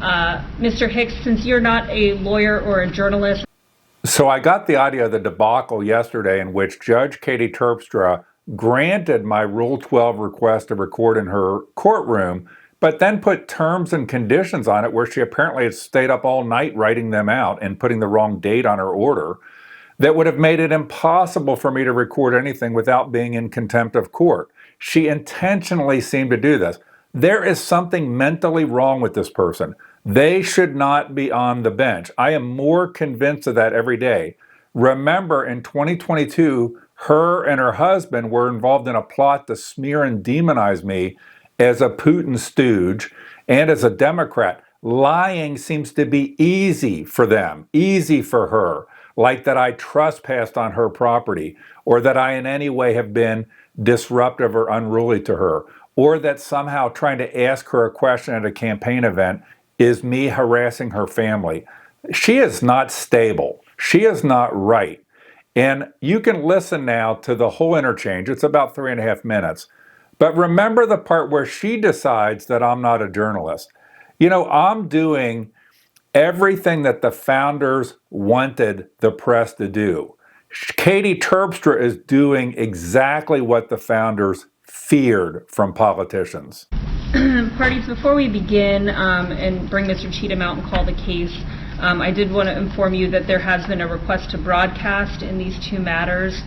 Mr. Hicks, since you're not a lawyer or a journalist. So I got the audio of the debacle yesterday in which Judge Katie Terpstra granted my Rule 12 request to record in her courtroom, but then put terms and conditions on it where she apparently had stayed up all night writing them out and putting the wrong date on her order that would have made it impossible for me to record anything without being in contempt of court. She intentionally seemed to do this. There is something mentally wrong with this person. They should not be on the bench. I am more convinced of that every day. Remember, in 2022, her and her husband were involved in a plot to smear and demonize me as a Putin stooge and as a Democrat. Lying seems to be easy for them, easy for her, like that I trespassed on her property, or that I in any way have been disruptive or unruly to her, or that somehow trying to ask her a question at a campaign event is me harassing her family. She is not stable. She is not right. And you can listen now to the whole interchange. It's about 3.5 minutes. But remember the part where she decides that I'm not a journalist. You know, I'm doing everything that the founders wanted the press to do. Katie Terpstra is doing exactly what the founders feared from politicians. Parties, before we begin and bring Mr. Cheatham out and call the case, I did want to inform you that there has been a request to broadcast in these two matters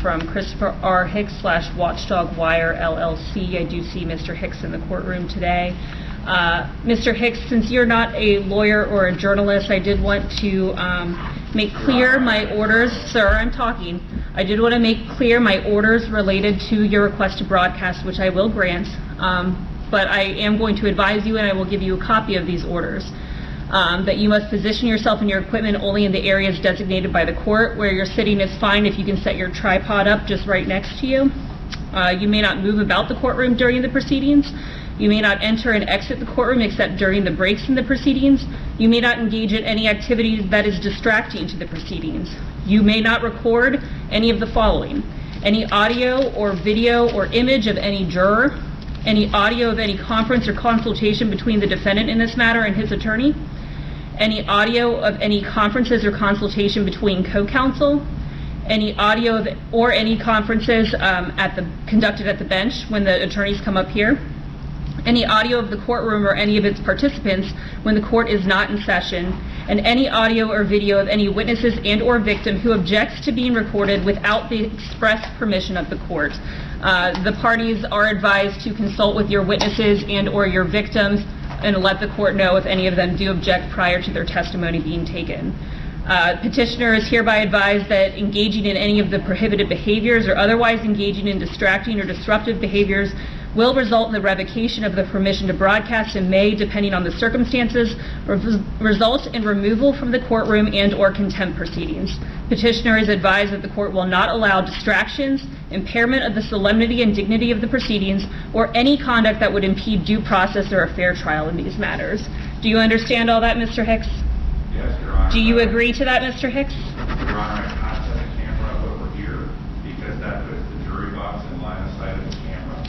from Christopher R. Hicks / Watchdog Wire LLC. I do see Mr. Hicks in the courtroom today. Mr. Hicks, since you're not a lawyer or a journalist, I did want to make clear my orders. Sir, I'm talking. I did want to make clear my orders related to your request to broadcast, which I will grant. But I am going to advise you, and I will give you a copy of these orders, that you must position yourself and your equipment only in the areas designated by the court. Where you're sitting is fine if you can set your tripod up just right next to you. You may not move about the courtroom during the proceedings. You may not enter and exit the courtroom except during the breaks in the proceedings. You may not engage in any activities that is distracting to the proceedings. You may not record any of the following: any audio or video or image of any juror, any audio of any conference or consultation between the defendant in this matter and his attorney, any audio of any conferences or consultation between co-counsel, any audio of or any conferences conducted at the bench when the attorneys come up here, any audio of the courtroom or any of its participants when the court is not in session, and any audio or video of any witnesses and or victim who objects to being recorded without the express permission of the court. The parties are advised to consult with your witnesses and or your victims and let the court know if any of them do object prior to their testimony being taken. Petitioner is hereby advised that engaging in any of the prohibited behaviors or otherwise engaging in distracting or disruptive behaviors will result in the revocation of the permission to broadcast and may, depending on the circumstances, result in removal from the courtroom and or contempt proceedings. Petitioner is advised that the court will not allow distractions, impairment of the solemnity and dignity of the proceedings, or any conduct that would impede due process or a fair trial in these matters. Do you understand all that, Mr. Hicks? Yes, Your Honor. Do you agree to that, Mr. Hicks? Your Honor, I cannot set a camera up over here because that puts the jury box in line of sight of the camera.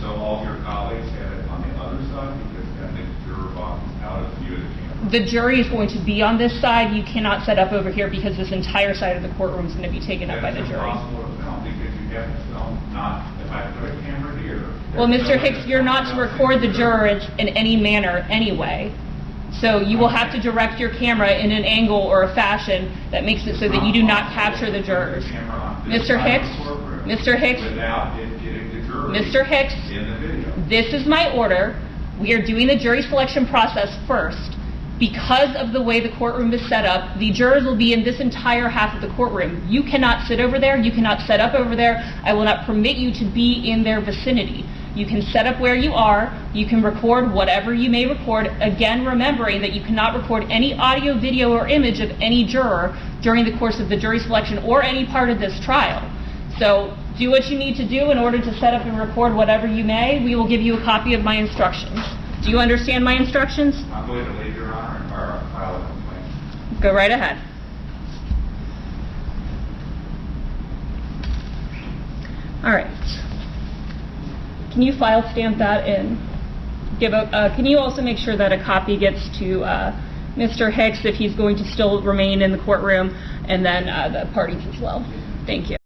So all of your colleagues have it on the other side because that makes the juror box out of view of the camera. The jury is going to be on this side. You cannot set up over here because this entire side of the courtroom is going to be taken up by the jury. That's impossible to film because you have to film not if I put a camera here. Well, Mr. Hicks, you're not to record the jurors in any manner anyway. So you will have to direct your camera in an angle or a fashion that makes it so that you do not capture the jurors. Mr. Hicks, Mr. Hicks, Mr. Hicks, this is my order. We are doing the jury selection process first. Because of the way the courtroom is set up, the jurors will be in this entire half of the courtroom. You cannot sit over there. You cannot set up over there. I will not permit you to be in their vicinity. You can set up where you are. You can record whatever you may record. Again, remembering that you cannot record any audio, video, or image of any juror during the course of the jury selection or any part of this trial. So do what you need to do in order to set up and record whatever you may. We will give you a copy of my instructions. Do you understand my instructions? I'm going to leave, Your Honor, and file a complaint. Go right ahead. All right. Can you file stamp that in can you also make sure that a copy gets to Mr. Hicks if he's going to still remain in the courtroom, and then the parties as well? Thank you.